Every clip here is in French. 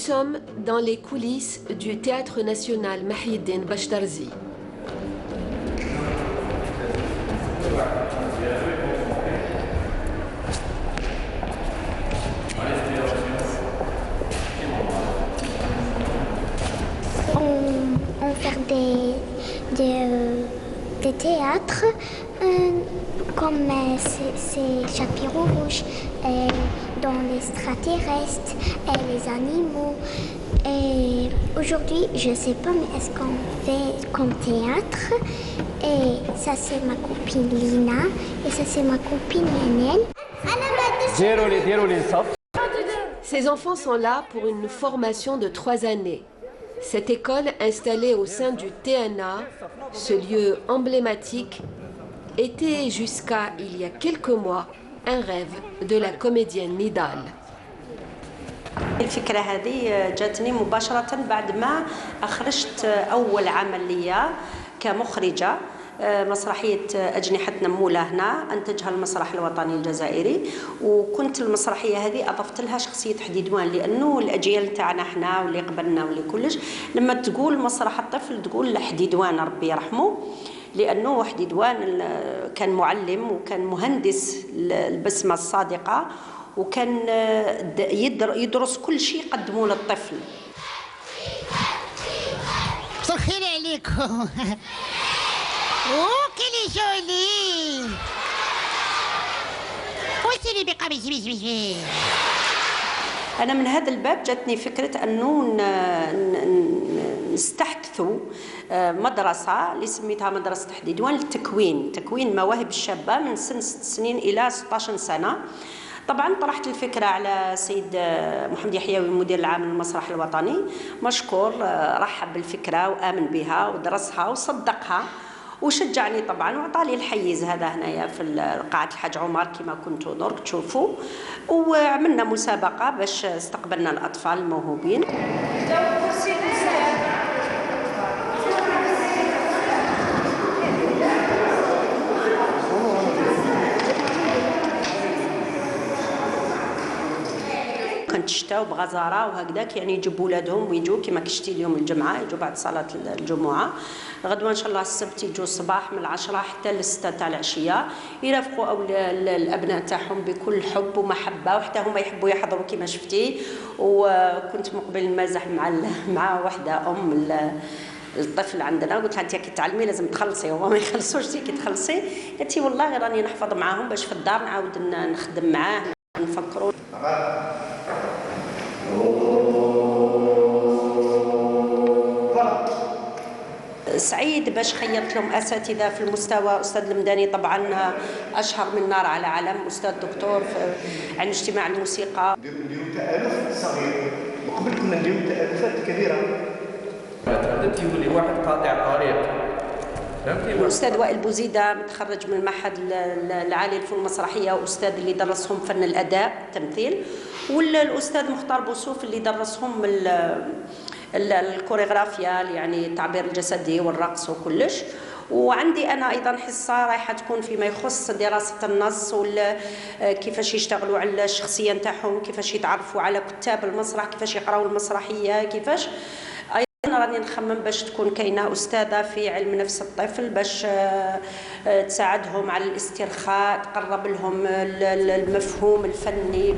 sommes dans les coulisses du Théâtre national Mahieddine Bachtarzi. On fait des théâtres comme ces chapeaux rouges, dans les extraterrestres et les animaux. Et aujourd'hui, je ne sais pas, mais est-ce qu'on fait comme théâtre? Et ça, c'est ma copine Lina. Et ça, c'est ma copine Yanel. Ces enfants sont là pour une formation de 3 années. Cette école, installée au sein du TNA, ce lieu emblématique, était jusqu'à il y a quelques mois un rêve de la comédienne Nidal. الفكرة هذه جاتني مباشرة بعد ما أخرجت أول عمل لي كمخرجة مسرحية أجنحة نمولة هنا أنتجها المسرح الوطني الجزائري، وكنت المسرحية هذه أضفت لها شخصية حديدوان، لأنه الأجيال تاعنا هنا واللي قبلنا واللي كلش لما تقول مسرح الطفل تقول حديدوان ربي يرحمه، لأنه حديدوان كان معلم وكان مهندس البسمة الصادقة، وكان يدرس كل شيء يقدمه للطفل. مساء الخير عليكم. اوه كلي جولي. وسيري بقميص بيش. أنا من هذا الباب جاتني فكرة أنه نستحدث مدرسة اللي سميتها مدرسة حديدوان للتكوين، تكوين مواهب الشابة من سن 6 سنين إلى 16 سنة. طبعا طرحت الفكرة على السيد محمد يحيوي المدير العام للمسرح الوطني، مشكور رحب بالفكرة وآمن بها ودرسها وصدقها وشجعني طبعا وعطالي الحيز هذا هنايا في قاعة الحاج عمر كما كنتوا درك تشوفوا، وعملنا مسابقة باش استقبلنا الأطفال الموهوبين. كانت الشتاء وبغزاره وهكذاك، يعني يجيبوا ولادهم ويجوا كما كشتي اليوم الجمعه، يجوا بعد صلاه الجمعه، غدوه ان شاء الله السبت يجوا الصباح من 10 حتى ل 6 تاع العشيه، يرافقوا الابناء تاعهم بكل حب ومحبه، وحتى هما يحبوا يحضروا كما شفتي. وكنت مقبل المزح مع واحده الطفل عندنا، قلت لها انت كي تعلمي لازم تخلصي، هما ما يخلصوش كي تخلصي، قالت لي والله راني نحفظ معاهم باش في الدار نعاود نخدم معاه نفكروا. سعيد باش خيرت لهم اساتذه في المستوى، استاذ المداني طبعا اشهر من نار على علم، استاذ دكتور عن اجتماع الموسيقى. نديروا تالف صغير، وقبل كنا نديروا تالفات كبيره. تقدمتي يولي واحد قاطع طريق، فهمتي؟ الاستاذ وائل بوزيده متخرج من المعهد العالي للفنون المسرحيه، واستاذ اللي درسهم فن الاداء التمثيل، والاستاذ مختار بوسوف اللي درسهم الكوريغرافيا يعني التعبير الجسدي والرقص وكلش. وعندي انا ايضا حصه رايحه تكون فيما يخص دراسه النص كيفاش يشتغلوا على الشخصيه نتاعهم، كيفاش يتعرفوا على كتاب المسرح، كيفاش يقراوا المسرحيه، كيفاش ايضا راني نخمم باش تكون كاينه استاذه في علم نفس الطفل باش تساعدهم على الاسترخاء، تقرب لهم المفهوم الفني.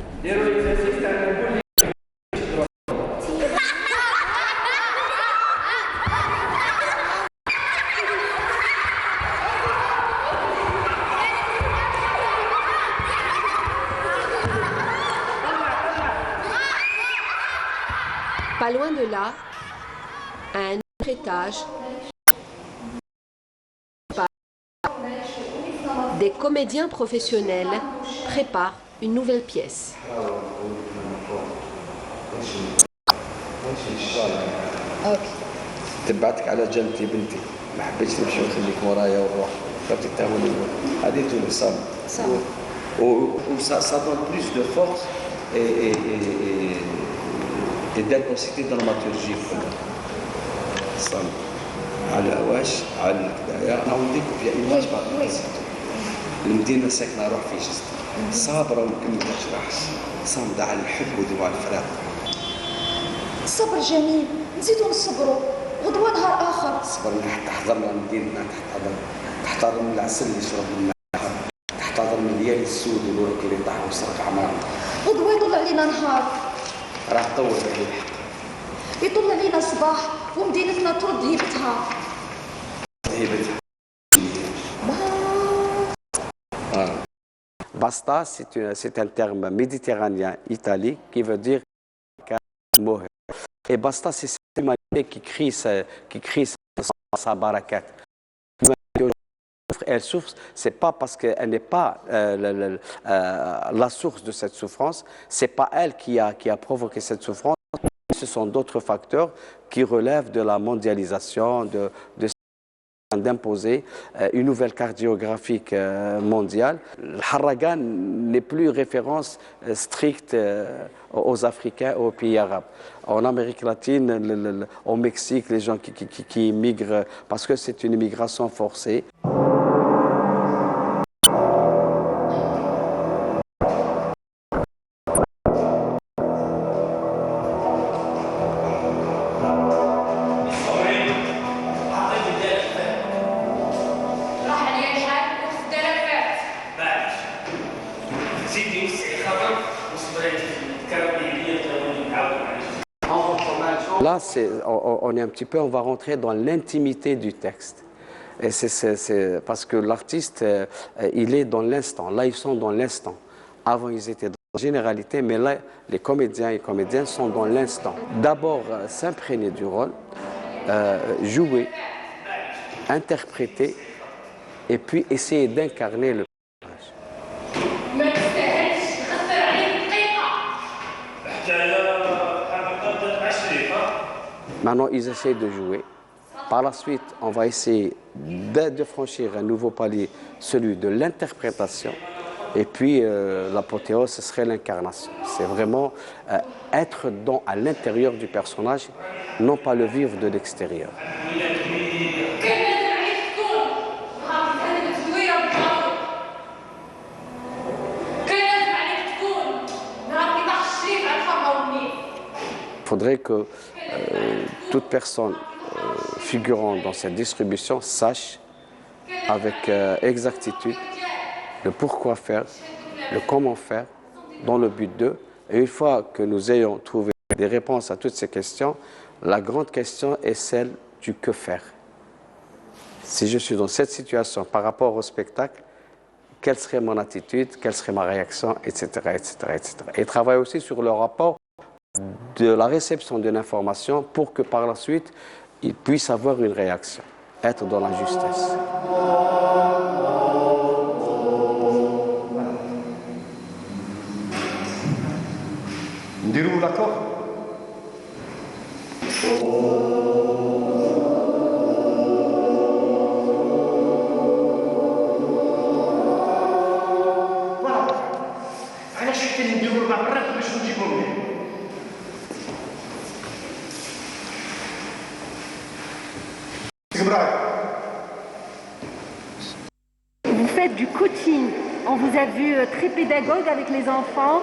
Pas loin de là, à un autre étage, des comédiens professionnels préparent une nouvelle pièce. تبعتك على جنتي بنتي، ما حبيتش نمشي ونخليك ورايا ونروح، فهمتي؟ تاهوني هذه تونس صام ça donne plus de force et d'intensité dramaturgique صام على واش على كذايا. نعاودلكم في ايماج بعد المدينه ساكنه روح في جسد صابره وما كملتش راحش، صامده على الحب ودموع الفراق. الصبر جميل، نزيدو نصبروا، غدوة نهار آخر. صبرنا حتى حضرنا مدينتنا، تحتضر من العسل اللي شربنا، تحتضر من الليالي السود والورق اللي طاح وسرق عمارنا. غدوة يطل علينا نهار. راه طول عليه الحق. يطل علينا صباح ومدينتنا ترد هيبتها. هيبتها. Basta, c'est un terme méditerranéen italique qui veut dire mourir. Et basta, c'est cette humanité qui crie sa barakate. Elle souffre, c'est pas parce qu'elle n'est pas la source de cette souffrance, c'est pas elle qui a provoqué cette souffrance. Ce sont d'autres facteurs qui relèvent de la mondialisation, d'imposer une nouvelle carte géographique mondiale. Le Harragan n'est plus référence stricte aux Africains et aux pays arabes. En Amérique latine, au Mexique, les gens qui migrent, parce que c'est une immigration forcée. Là, on est un petit peu, on va rentrer dans l'intimité du texte. Et c'est parce que l'artiste, il est dans l'instant. Là, ils sont dans l'instant. Avant, ils étaient dans la généralité, mais là, les comédiens et comédiennes sont dans l'instant. D'abord, s'imprégner du rôle, jouer, interpréter, et puis essayer d'incarner le personnage. Maintenant, ils essaient de jouer. Par la suite, on va essayer de franchir un nouveau palier, celui de l'interprétation. Et puis, l'apothéose, ce serait l'incarnation. C'est vraiment être à l'intérieur du personnage, non pas le vivre de l'extérieur. Il faudrait que toute personne figurant dans cette distribution sache avec exactitude le pourquoi faire, le comment faire, dans le but de. Et une fois que nous ayons trouvé des réponses à toutes ces questions, la grande question est celle du que faire. Si je suis dans cette situation par rapport au spectacle, quelle serait mon attitude, quelle serait ma réaction, etc., etc., etc. Et travailler aussi sur le rapport de la réception de l'information pour que par la suite, il puisse avoir une réaction, être dans la justesse. نديرو l'accord. Vous faites du coaching. On vous a vu très pédagogue avec les enfants.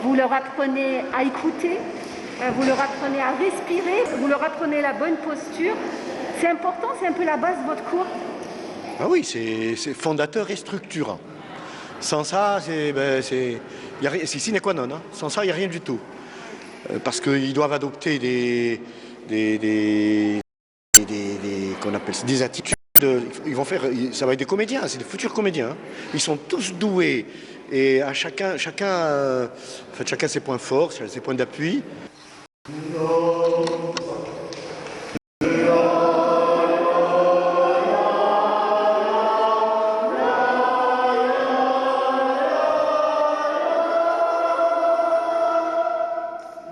Vous leur apprenez à écouter, vous leur apprenez à respirer, vous leur apprenez la bonne posture. C'est important, c'est un peu la base de votre cours. Ah oui, c'est fondateur et structurant. Sans ça, c'est sine qua non. Hein. Sans ça, il n'y a rien du tout. Parce qu'ils doivent adopter qu'on appelle ça, des attitudes. Ils vont faire, ça va être des comédiens, c'est des futurs comédiens. Hein. Ils sont tous doués et à chacun ses points forts, ses points d'appui.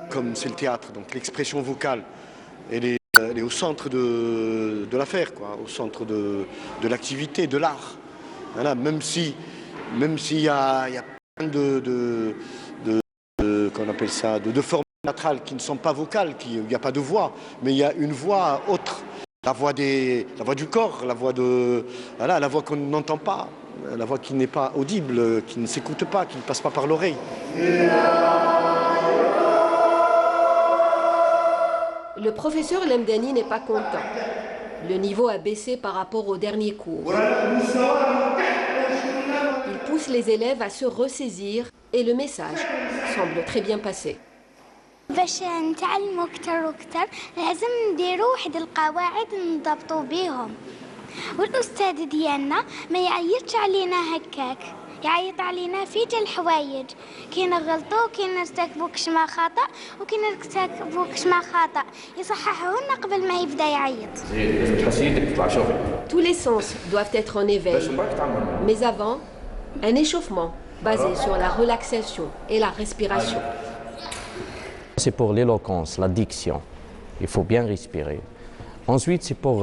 Comme c'est le théâtre, donc l'expression vocale, elle est au centre de l'affaire, quoi, au centre de l'activité, de l'art. Voilà, même s'il y a plein qu'on appelle ça, de formes théâtrales qui ne sont pas vocales, il n'y a pas de voix, mais il y a une voix autre, la voix du corps, la voix qu'on n'entend pas, la voix qui n'est pas audible, qui ne s'écoute pas, qui ne passe pas par l'oreille. Le professeur Lemdani n'est pas content. Le niveau a baissé par rapport au dernier cours. Il pousse les élèves à se ressaisir et le message semble très bien passé. باش نتعلموا أكثر وأكثر لازم نديروا واحد القواعد نضبطوا بيهم والأستاذ ديالنا ما يعيطش علينا هكاك يعيط علينا في جا الحوايج كي نغلطوا كي نرتكبوا كشما خطأ وكي نرتكبوا كشما خطأ يصححوا لنا قبل ما يبدا يعيط. Tous les sens doivent être en éveil. Mais avant, un échauffement basé sur la relaxation et la respiration. C'est pour l'éloquence, la diction. Il faut bien respirer. Ensuite, c'est pour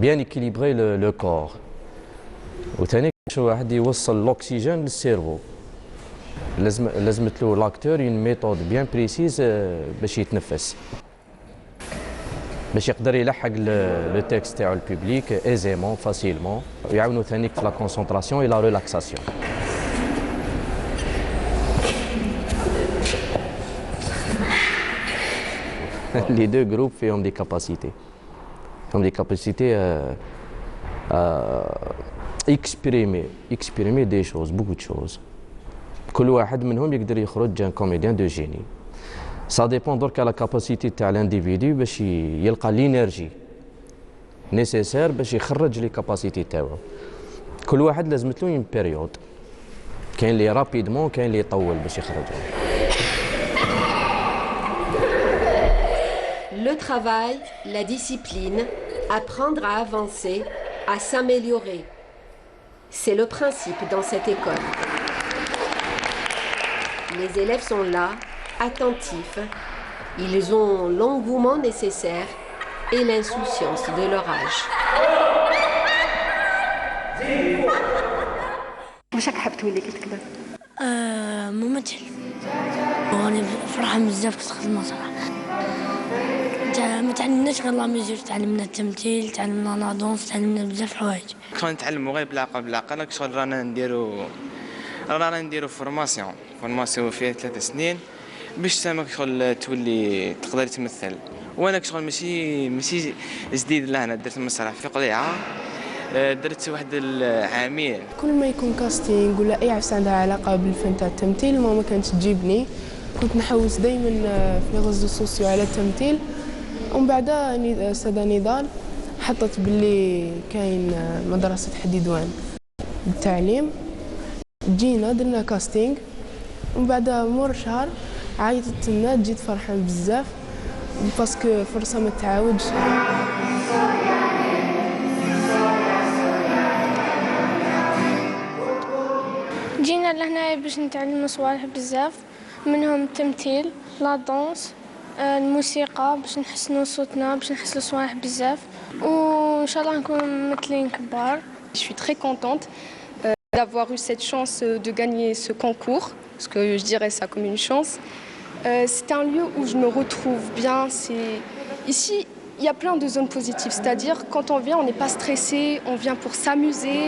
bien équilibrer le corps. وثاني شو واحد يوصل l'oxygène للسيرفو. لازمت له l'acteur une méthode bien précise باش يتنفس. باش يقدر يلحق le texte تاعو الببليك aisément, facilement. ويعاونوا ثانيك في la concentration et la relaxation. Les deux groupes ont des capacités. Ont des capacités à exprimer des choses, beaucoup de choses. كل واحد منهم يقدر يخرج un comédien de génie. Ça dépend درك على la capacité تاع l'individu باش يلقى l'énergie nécessaire باش يخرج les capacités تاعو. كل واحد لازمت له une période. كاين اللي رابيدمون كاين اللي يطول باش يخرجهم. Le travail, la discipline, apprendre à avancer, à s'améliorer. C'est le principe dans cette école. Les élèves sont là, attentifs. Ils ont l'engouement nécessaire et l'insouciance de leur âge. واش حاب تولي كي تكبر؟ ممثل. وأنا فرحان بزاف كنت خدمة صراحة. ما تعلمناش غير لا ميوزيك تعلمنا التمثيل تعلمنا لا دونس تعلمنا بزاف حوايج كنا نتعلموا غير بالعقل شغل رانا نديرو فورماسيون فيها 3 سنين باش سامك شغل تولي تقدر تمثل وانا شغل ماشي جديد لهنا درت مسرح في قليعه درت واحد العامين كل ما يكون كاستينغ ولا اي عفسه عندها علاقه بالفن تاع التمثيل ماما كانت تجيبني كنت نحوس دائما في غزو سوسيو على التمثيل ومن بعد استاذه نضال حطت باللي كاين مدرسه حديدوان بالتعليم جينا درنا كاستينغ ومن بعد مور شهر عيطت لنا جيت فرحان بزاف باسكو فرصه ما تعاودش جينا لهنا باش نتعلم صوالح بزاف منهم التمثيل لا دونس الموسيقى باش نحسنوا صوتنا باش نحسنوا صوالح بزاف وان شاء الله نكونوا ممثلين كبار. Je suis très contente d'avoir eu cette chance de gagner ce concours parce que je dirais ça comme une chance. C'est un lieu où je me retrouve bien. Ici, il y a plein de zones positives, c'est-à-dire quand on vient, on n'est pas stressé, on vient pour s'amuser.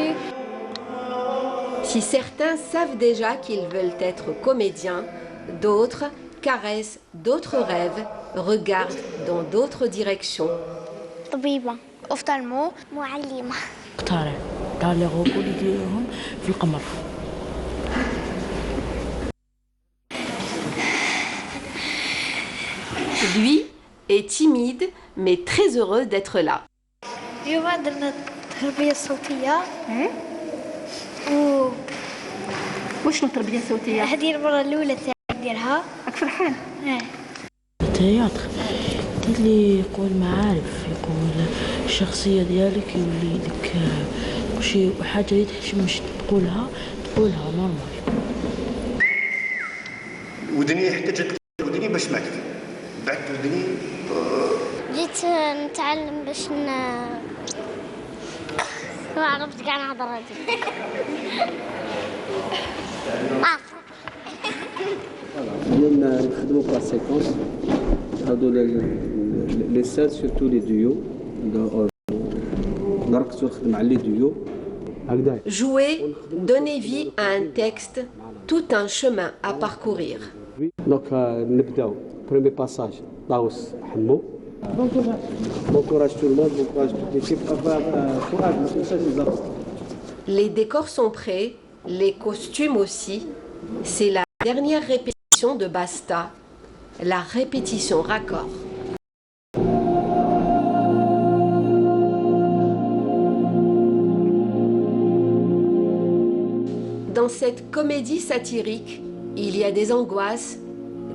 Si certains savent déjà qu'ils veulent être comédiens, d'autres caressent d'autres rêves, regardent dans d'autres directions. طبيبة أوفتالمو معلمة اختارع طالع عقول يديرهم في القمر. Lui est timide mais très heureux d'être là. اليوم درنا التربية الصوتية وشنو التربية الصوتية؟ هذه المرة الأولى نديرها. راك فرحان؟ التياتر دير لي يقول معارف يقول الشخصية ديالك يولي لك شي حاجة اللي تحشمش تقولها نورمال. ودني احتاجت ودني باش ما اكتب بعد ودني جيت نتعلم باش ما عرفت كاع نهضر هادي. اليوم نخدموا بلا سيكونس هادو لي سيل سورتو لي ديو نركزوا نخدم على لي ديو هكذا. Jouer, donner vie à un texte, tout un chemin à parcourir. دونك نبداو بريمي باساج Taous Hammo. Bon courage tout le monde, bon courage toute l'équipe. Courage, Les décors sont prêts, les costumes aussi. C'est la dernière répétition de Basta, la répétition raccord. Dans cette comédie satirique, il y a des angoisses,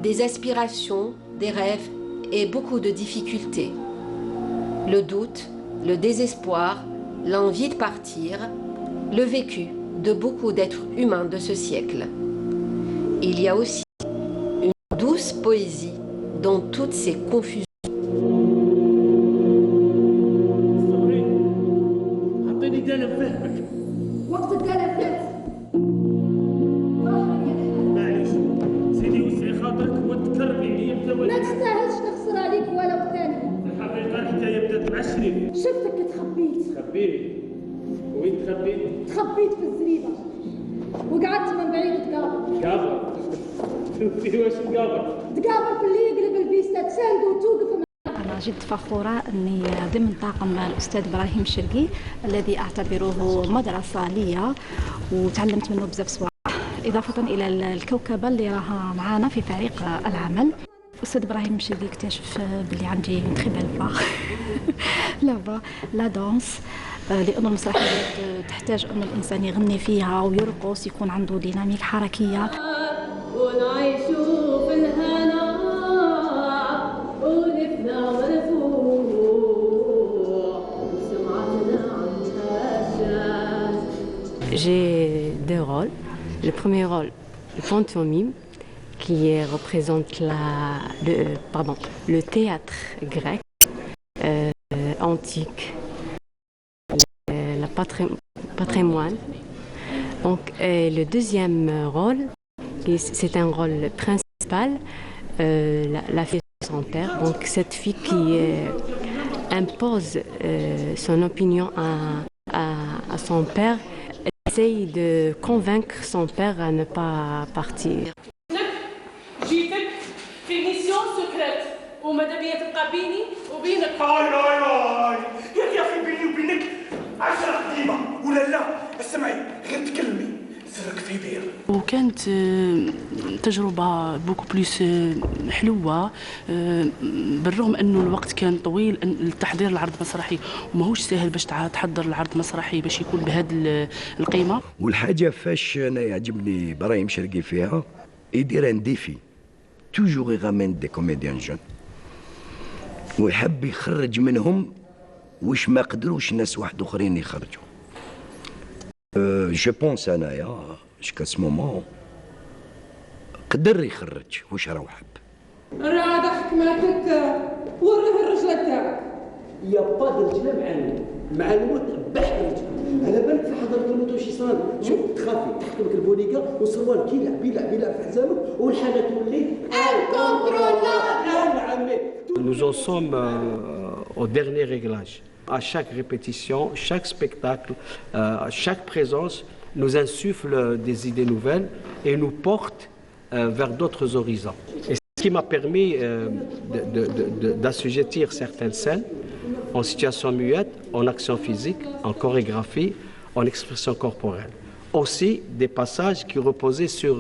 des aspirations, des rêves et beaucoup de difficultés. Le doute, le désespoir, l'envie de partir, le vécu de beaucoup d'êtres humains de ce siècle. Il y a aussi une douce poésie dans toutes ces confusions. ما تستاهلش نخسر عليك ولو ثاني. الحقيقة الحكاية بدات معشرين. شفتك تخبيت. تخبيت؟ وين تخبيت؟ تخبيت في الزريبة وقعدت من بعيد تقابل. تقابل؟ واش تقابل؟ تقابل في اللي يقلب البيستا تساند وتوقف. أنا جد فخورة أني ضمن طاقم الأستاذ إبراهيم الشرقي الذي أعتبره مدرسة لي وتعلمت منه بزاف صوالح، إضافة إلى الكوكبة اللي راها معانا في فريق العمل. الأستاذ إبراهيم الشرقي اكتشف باللي عندي تخي بال لا دانس، لأن المسرحيات تحتاج أن الإنسان يغني فيها ويرقص، يكون عنده ديناميك حركية. ونعيشوا في الهنا ونفنى ونفوق وسمعتنا عندها الشاش. J'ai deux rôles. Le premier rôle, le pantomime, qui représente le théâtre grec antique, le patrimoine. Donc, et le deuxième rôle, c'est un rôle principal, la fille de son père. Donc cette fille qui impose son opinion à son père, essaye de convaincre son père à ne pas partir. جيتك في ميسيون سكريت وماذا بيا تبقى بيني وبينك. هاي يا اخي بيني وبينك 10 دقيقة ولا لا اسمعي غير تكلمي سرك في بير. وكانت تجربة بوكو بليس حلوة بالرغم انه الوقت كان طويل لتحضير العرض المسرحي وماهوش سهل باش تحضر العرض المسرحي باش يكون بهذه القيمة. والحاجة فاش انا يعجبني إبراهيم شرقي فيها يدير ان ديفي توجور يغامين دي كوميديان جون ويحب يخرج منهم واش ما قدروش ناس واحد اخرين يخرجوا. جو بونس انايا جوسكا سو مومون قدر يخرج واش راه حب. راه هذا حكمتك وريه الرجله تاعك. يا با الرجله مع الموت بحث الرجله. على بالك في حضره الموت واش يصرى؟ شوف تخافي تحكمك البوليكا وسروال كي يلعب في حزامك والحاله تولي Nous en sommes au dernier réglage. À chaque répétition, chaque spectacle, chaque présence nous insuffle des idées nouvelles et nous porte vers d'autres horizons. Et ce qui m'a permis d'assujettir certaines scènes en situation muette, en action physique, en chorégraphie, en expression corporelle. Aussi des passages qui reposaient sur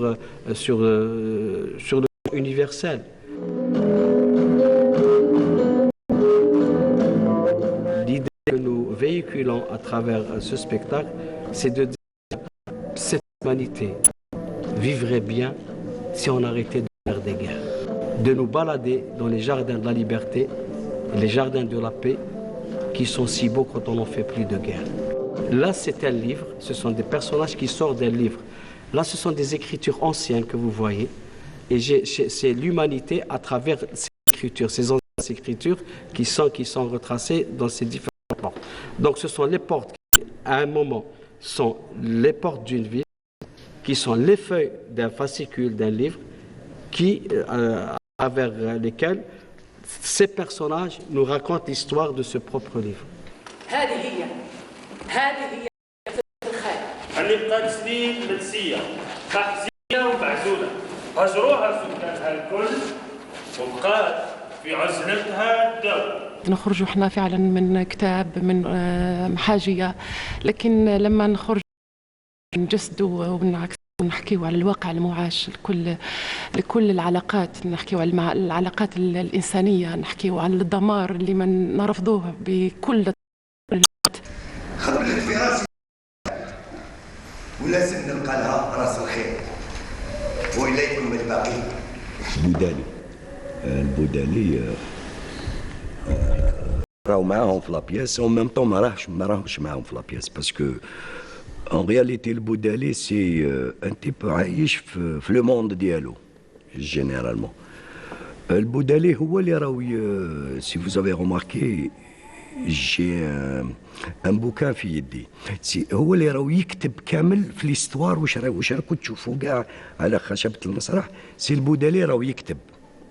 le universel. L'idée que nous véhiculons à travers ce spectacle, c'est de dire que cette humanité vivrait bien si on arrêtait de faire des guerres, de nous balader dans les jardins de la liberté, les jardins de la paix, qui sont si beaux quand on n'en fait plus de guerre. Là, c'est un livre, ce sont des personnages qui sortent d'un livre. Là, ce sont des écritures anciennes que vous voyez. Et c'est l'humanité à travers ces écritures, ces anciennes écritures qui sont retracées dans ces différentes portes. Donc, ce sont les portes qui, à un moment, sont les portes d'une ville, qui sont les feuilles d'un fascicule, d'un livre, à travers lesquels ces personnages nous racontent l'histoire de ce propre livre. هذه الخير. اللي بقات سنين مدسية حزينة ومعزولة هجروها سكانها الكل وبقات في عزلتها الدولة. نخرج احنا فعلا من كتاب من حاجيه، لكن لما نخرج نجسدوا ونعكس ونحكيو على الواقع المعاش لكل العلاقات، نحكيو على العلاقات الإنسانية، نحكيو على الدمار اللي ما نرفضوه بكل خبرت في راسي ولازم نلقى لها راس الخير وإليكم الباقي. البودالي راهو معاهم في لابياس او ميم طون ما راهوش معاهم في لابياس باسكو en réalité le Boudalé c'est un type عايش في لو موند ديالو généralement. Le Boudalé هو اللي راهو si vous avez remarqué j'ai un bouquin في يدي هو اللي راهو يكتب كامل في ليستوار واش راكم تشوفوا كاع على خشبة المسرح. سي البودالي راهو يكتب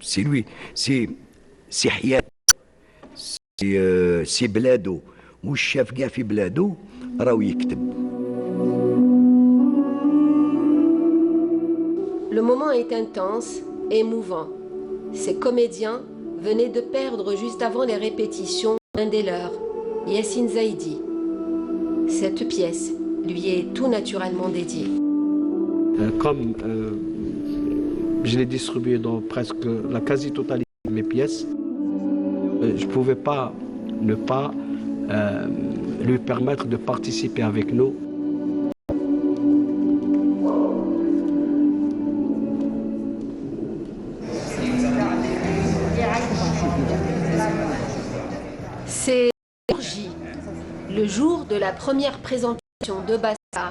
سي لوي سي حياته سي بلادو واش شاف كاع في بلادو راهو يكتب. Le moment est intense, émouvant. Ces comédiens venaient de perdre juste avant les répétitions un des leurs, Yassine Zaidi. Cette pièce lui est tout naturellement dédiée. Comme je l'ai distribué dans presque la quasi-totalité de mes pièces, je ne pouvais pas ne pas lui permettre de participer avec nous. C'est le jour de la première présentation de Bassa.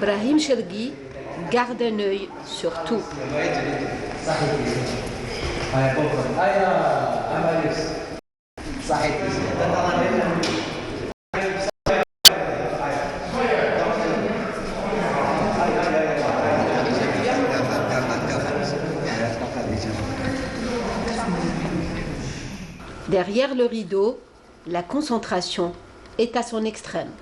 Brahim Chergui garde un œil sur tout. Derrière le rideau, la concentration est à son extrême.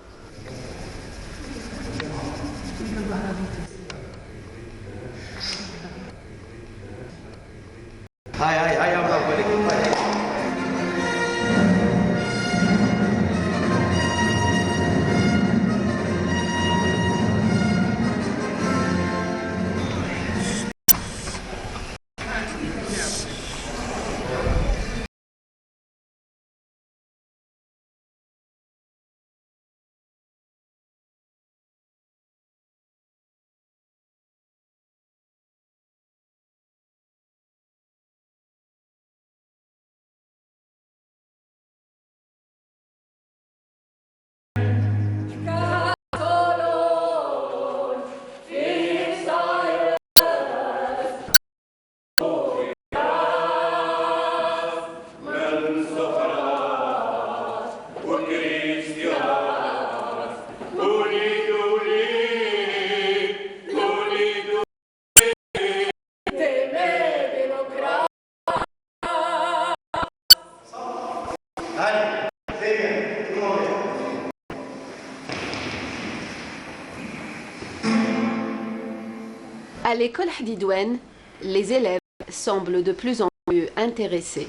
À l'école Hadidouane, les élèves semblent de plus en plus intéressés.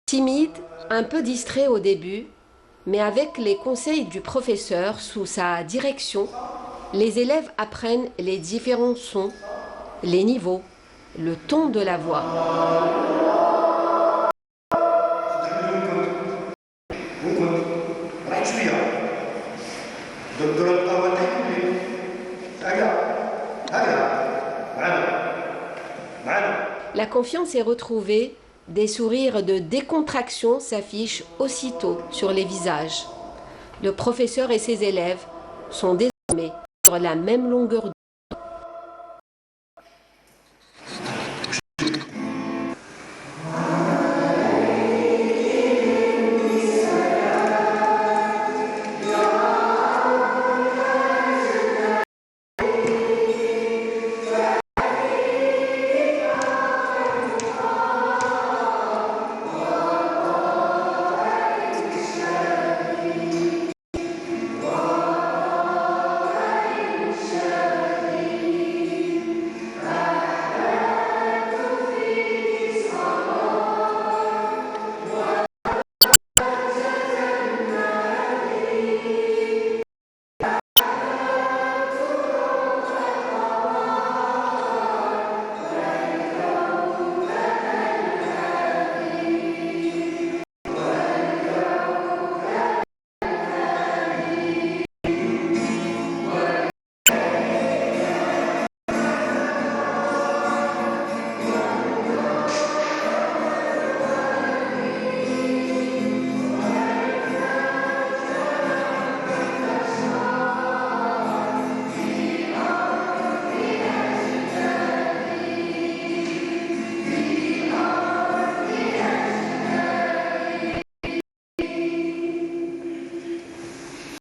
Timides, un peu distraits au début, mais avec les conseils du professeur sous sa direction, les élèves apprennent les différents sons, les niveaux, le ton de la voix. La confiance est retrouvée, des sourires de décontraction s'affichent aussitôt sur les visages. Le professeur et ses élèves sont désormais sur la même longueur d'onde.